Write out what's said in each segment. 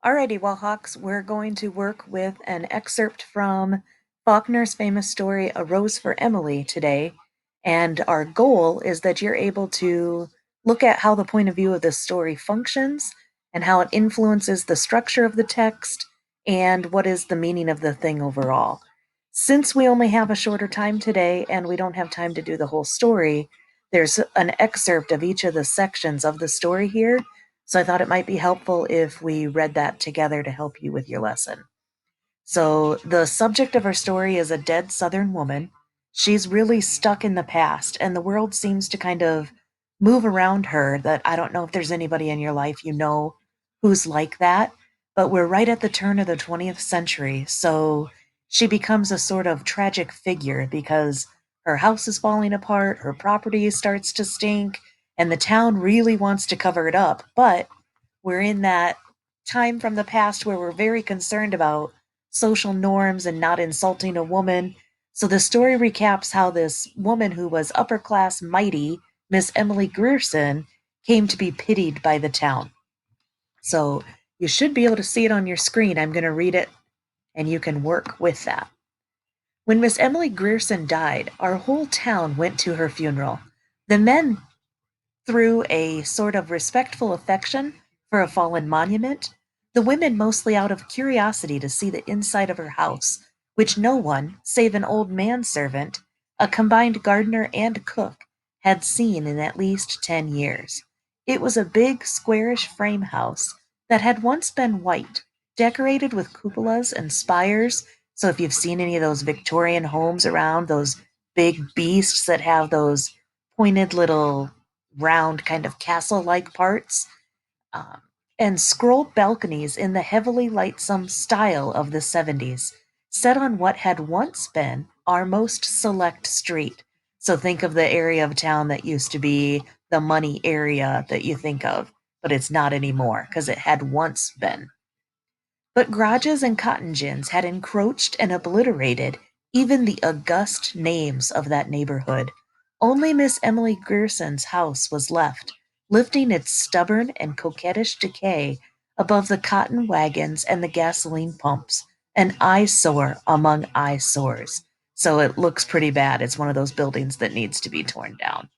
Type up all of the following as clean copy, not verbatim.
Alrighty, well, Hawks, we're going to work with an excerpt from Faulkner's famous story, A Rose for Emily, today. And our goal is that you're able to look at how the point of view of this story functions and how it influences the structure of the text and what is the meaning of the thing overall. Since we only have a shorter time today and we don't have time to do the whole story, there's an excerpt of each of the sections of the story here, so I thought it might be helpful if we read that together to help you with your lesson. So, the subject of our story is a dead Southern woman. She's really stuck in the past, and the world seems to kind of move around her. That I don't know if there's anybody in your life you know who's like that, but we're right at the turn of the 20th century, so she becomes a sort of tragic figure because her house is falling apart, her property starts to stink, and the town really wants to cover it up, but we're in that time from the past where we're very concerned about social norms and not insulting a woman. So the story recaps how this woman who was upper class mighty, Miss Emily Grierson, came to be pitied by the town. So you should be able to see it on your screen. I'm going to read it and you can work with that. When Miss Emily Grierson died, our whole town went to her funeral. The men through a sort of respectful affection for a fallen monument, the women mostly out of curiosity to see the inside of her house, which no one, save an old manservant, a combined gardener and cook, had seen in at least 10 years. It was a big, squarish frame house that had once been white, decorated with cupolas and spires. So if you've seen any of those Victorian homes around, those big beasts that have those pointed little round kind of castle-like parts, um, and scroll balconies in the heavily lightsome style of the 70s, set on what had once been our most select street. So think of the area of town that used to be the money area that you think of, but it's not anymore because it had once been. But garages and cotton gins had encroached and obliterated even the august names of that neighborhood. Only Miss Emily Grierson's house was left, lifting its stubborn and coquettish decay above the cotton wagons and the gasoline pumps, an eyesore among eyesores. So it looks pretty bad. It's one of those buildings that needs to be torn down.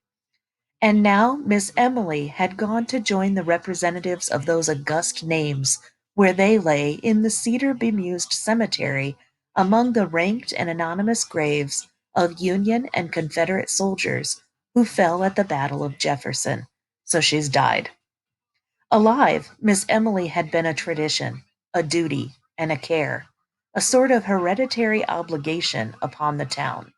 And now Miss Emily had gone to join the representatives of those august names, where they lay in the cedar bemused cemetery among the ranked and anonymous graves of Union and Confederate soldiers who fell at the Battle of Jefferson. So she's died. Alive, Miss Emily had been a tradition, a duty, and a care, a sort of hereditary obligation upon the town.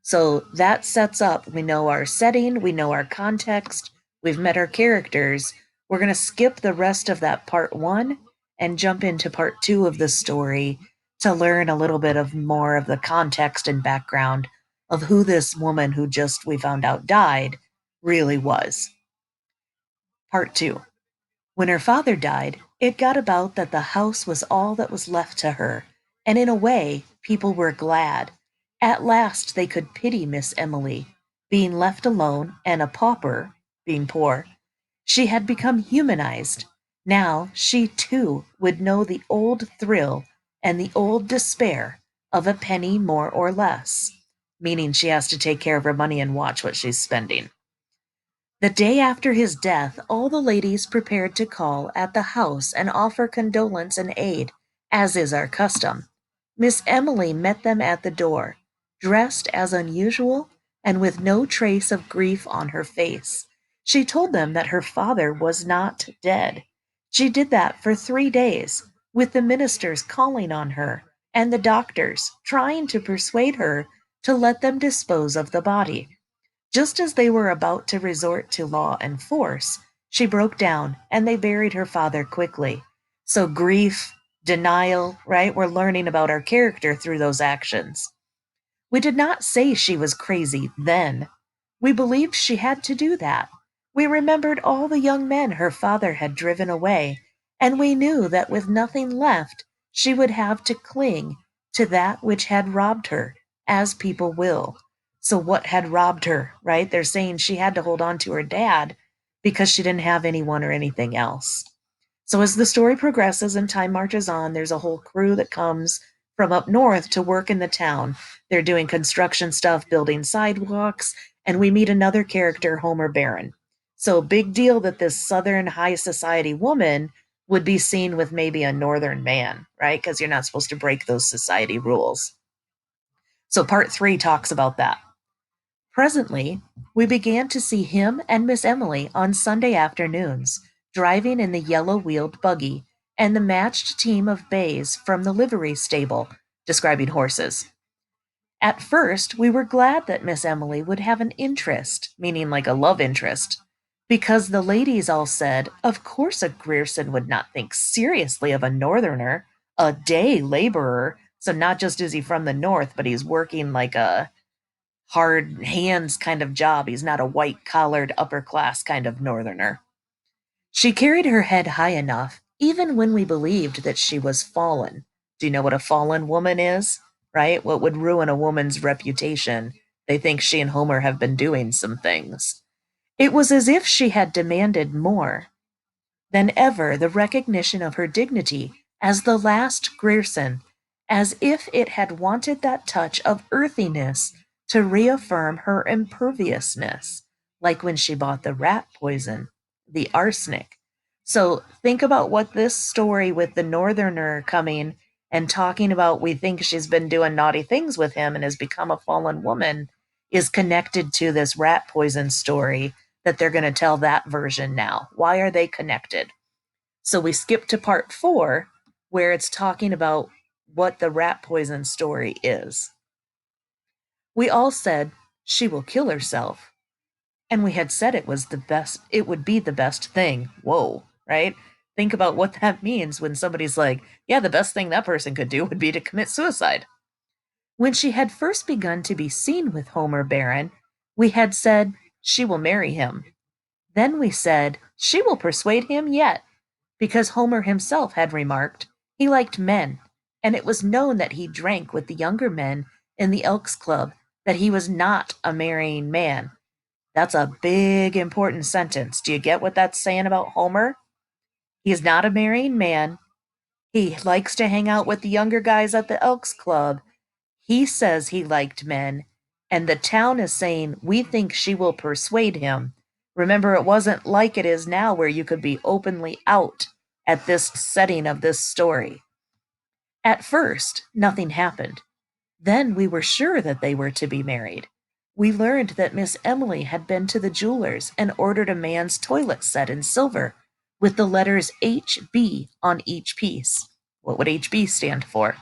So that sets up, we know our setting, we know our context, we've met our characters. We're going to skip the rest of that part one and jump into part two of the story to learn a little bit of more of the context and background of who this woman who just we found out died really was. Part two. When her father died, it got about that the house was all that was left to her, and in a way, people were glad. At last they could pity Miss Emily, being left alone, and a pauper, being poor. She had become humanized. Now she too would know the old thrill and the old despair of a penny more or less, meaning she has to take care of her money and watch what she's spending. The day after his death, all the ladies prepared to call at the house and offer condolence and aid, as is our custom. Miss Emily met them at the door, dressed as unusual and with no trace of grief on her face. She told them that her father was not dead. She did that for 3 days, with the ministers calling on her and the doctors trying to persuade her to let them dispose of the body. Just as they were about to resort to law and force, she broke down and they buried her father quickly. So, grief, denial, right? We're learning about our character through those actions. We did not say she was crazy then. We believed she had to do that. We remembered all the young men her father had driven away, and we knew that with nothing left, she would have to cling to that which had robbed her, as people will. So, what had robbed her, right? They're saying she had to hold on to her dad because she didn't have anyone or anything else. So as the story progresses and time marches on, there's a whole crew that comes from up north to work in the town. They're doing construction stuff, building sidewalks, and we meet another character, Homer Barron. So big deal that this southern high society woman would be seen with maybe a northern man, right? Because you're not supposed to break those society rules. So part 3 talks about that. Presently, we began to see him and Miss Emily on Sunday afternoons, driving in the yellow wheeled buggy and the matched team of bays from the livery stable, describing horses. At first, we were glad that Miss Emily would have an interest, meaning like a love interest, because the ladies all said, of course, a Grierson would not think seriously of a northerner, a day laborer. So, not just is he from the north, but he's working like a hard hands kind of job. He's not a white collared upper class kind of northerner. She carried her head high enough, even when we believed that she was fallen. Do you know what a fallen woman is? Right? What would ruin a woman's reputation? They think she and Homer have been doing some things. It was as if she had demanded more than ever the recognition of her dignity as the last Grierson, as if it had wanted that touch of earthiness to reaffirm her imperviousness, like when she bought the rat poison, the arsenic. So think about what this story with the northerner coming and talking about we think she's been doing naughty things with him and has become a fallen woman is connected to this rat poison story that they're going to tell that version now. Why are they connected? So we skip to part 4, where it's talking about what the rat poison story is. We all said, she will kill herself. And we had said it was the best, it would be the best thing. Whoa, right? Think about what that means when somebody's like, yeah, the best thing that person could do would be to commit suicide. When she had first begun to be seen with Homer Barron, we had said, she will marry him. Then we said, she will persuade him yet, because Homer himself had remarked he liked men, and it was known that he drank with the younger men in the Elks Club, that he was not a marrying man. That's a big, important sentence. Do you get what that's saying about Homer? He's not a marrying man. He likes to hang out with the younger guys at the Elks Club. He says he liked men, and the town is saying, we think she will persuade him. Remember, it wasn't like it is now where you could be openly out at this setting of this story. At first, nothing happened. Then we were sure that they were to be married. We learned that Miss Emily had been to the jeweler's and ordered a man's toilet set in silver with the letters HB on each piece. What would HB stand for?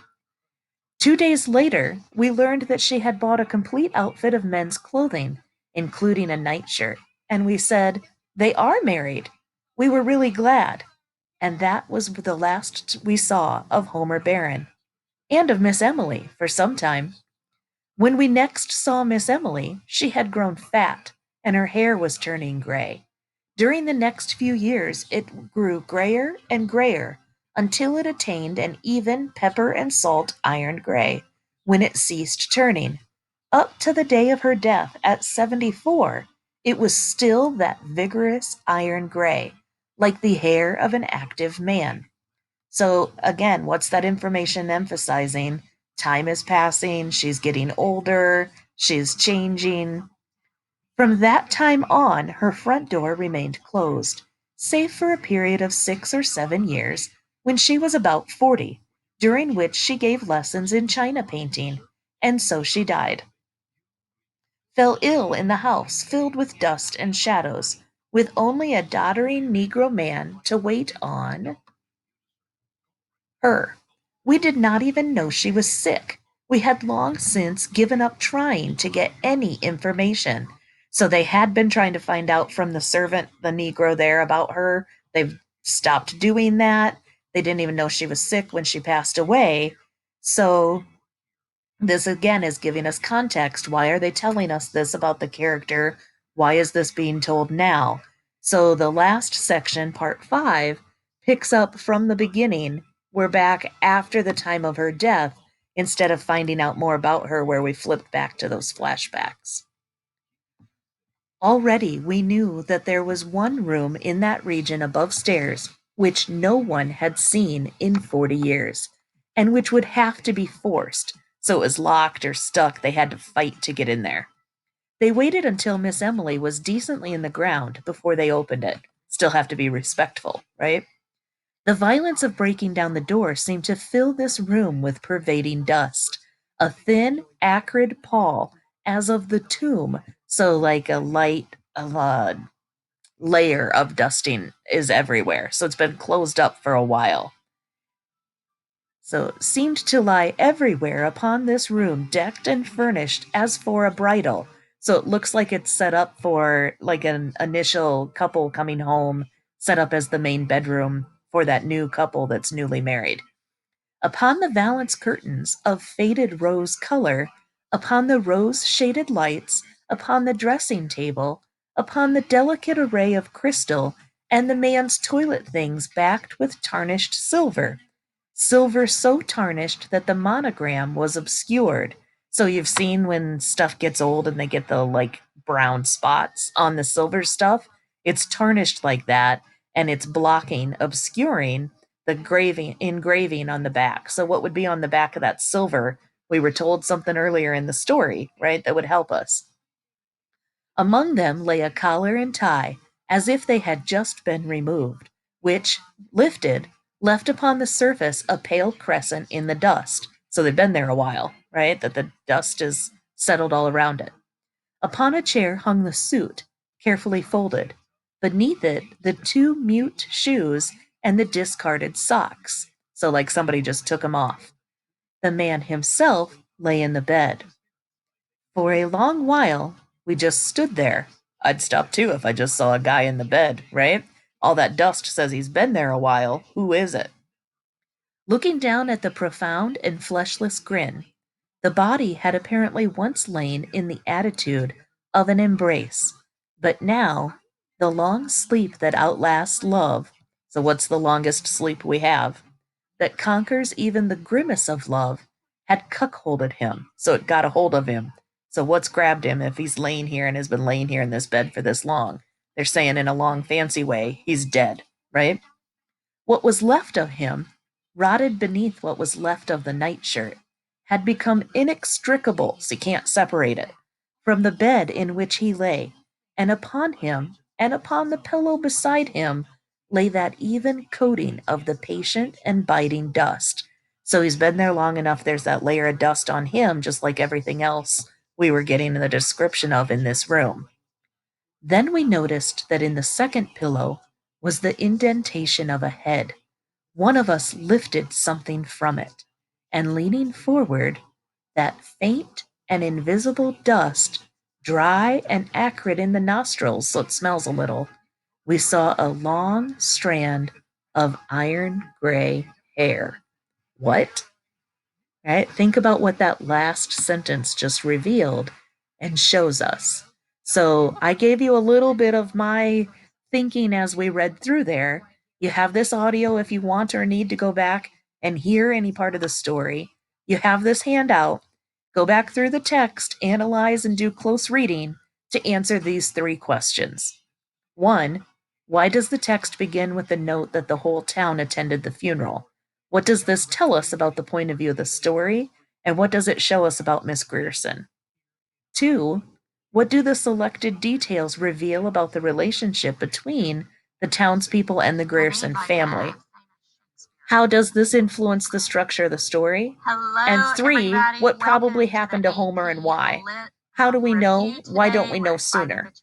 2 days later, we learned that she had bought a complete outfit of men's clothing, including a nightshirt, and we said, they are married. We were really glad. And that was the last we saw of Homer Barron, and of Miss Emily for some time. When we next saw Miss Emily, she had grown fat, and her hair was turning gray. During the next few years, it grew grayer and grayer until it attained an even pepper and salt iron gray, when it ceased turning. Up to the day of her death at 74, it was still that vigorous iron gray, like the hair of an active man. So, again, what's that information emphasizing? Time is passing, she's getting older, she's changing. From that time on, her front door remained closed, save for a period of 6 or 7 years when she was about 40, during which she gave lessons in china painting, and so she died. Fell ill in the house filled with dust and shadows, with only a doddering Negro man to wait on her. We did not even know she was sick. We had long since given up trying to get any information. So they had been trying to find out from the servant, the Negro there, about her. They've stopped doing that. They didn't even know she was sick when she passed away. So this again is giving us context. Why are they telling us this about the character? Why is this being told now? So the last section, part 5, picks up from the beginning. We're back after the time of her death instead of finding out more about her where we flipped back to those flashbacks. Already we knew that there was one room in that region above stairs which no one had seen in 40 years, and which would have to be forced. So it was locked or stuck. They had to fight to get in there. They waited until Miss Emily was decently in the ground before they opened it. Still have to be respectful, right? The violence of breaking down the door seemed to fill this room with pervading dust, a thin, acrid pall, as of the tomb. So, like a light layer of dusting is everywhere. So, it's been closed up for a while. So, seemed to lie everywhere upon this room, decked and furnished as for a bridal. So, it looks like it's set up for like an initial couple coming home, set up as the main bedroom for that new couple that's newly married. Upon the valance curtains of faded rose color, upon the rose shaded lights, upon the dressing table, upon the delicate array of crystal, and the man's toilet things backed with tarnished silver. Silver so tarnished that the monogram was obscured. So you've seen when stuff gets old and they get the like brown spots on the silver stuff? It's tarnished like that and it's blocking, obscuring the engraving on the back. So what would be on the back of that silver? We were told something earlier in the story, right? That would help us. Among them lay a collar and tie, as if they had just been removed, which, lifted, left upon the surface a pale crescent in the dust. So they've been there a while, right? That the dust is settled all around it. Upon a chair hung the suit, carefully folded. Beneath it, the two mute shoes and the discarded socks. So, like somebody just took them off. The man himself lay in the bed. For a long while, we just stood there. I'd stop too if I just saw a guy in the bed, right? All that dust says he's been there a while. Who is it? Looking down at the profound and fleshless grin, the body had apparently once lain in the attitude of an embrace, but now the long sleep that outlasts love. So, what's the longest sleep we have? That conquers even the grimace of love, had cuckolded him, so it got a hold of him. So what's grabbed him if he's laying here and has been laying here in this bed for this long? They're saying in a long, fancy way, he's dead, right? What was left of him, rotted beneath what was left of the nightshirt, had become inextricable, so you can't separate it, from the bed in which he lay, and upon him, and upon the pillow beside him, lay that even coating of the patient and biting dust. So he's been there long enough, there's that layer of dust on him, just like everything else we were getting the description of in this room. Then we noticed that in the second pillow was the indentation of a head. One of us lifted something from it, and leaning forward, that faint and invisible dust, dry and acrid in the nostrils, so it smells a little, we saw a long strand of iron gray hair. What? Right? Think about what that last sentence just revealed and shows us. So I gave you a little bit of my thinking as we read through there. You have this audio if you want or need to go back and hear any part of the story. You have this handout. Go back through the text, analyze, and do close reading to answer these three questions. One, why does the text begin with the note that the whole town attended the funeral? What does this tell us about the point of view of the story? And what does it show us about Miss Grierson? Two, what do the selected details reveal about the relationship between the townspeople and the Grierson family? How does this influence the structure of the story? And three, what probably happened to Homer and why? How do we know? Why don't we know sooner?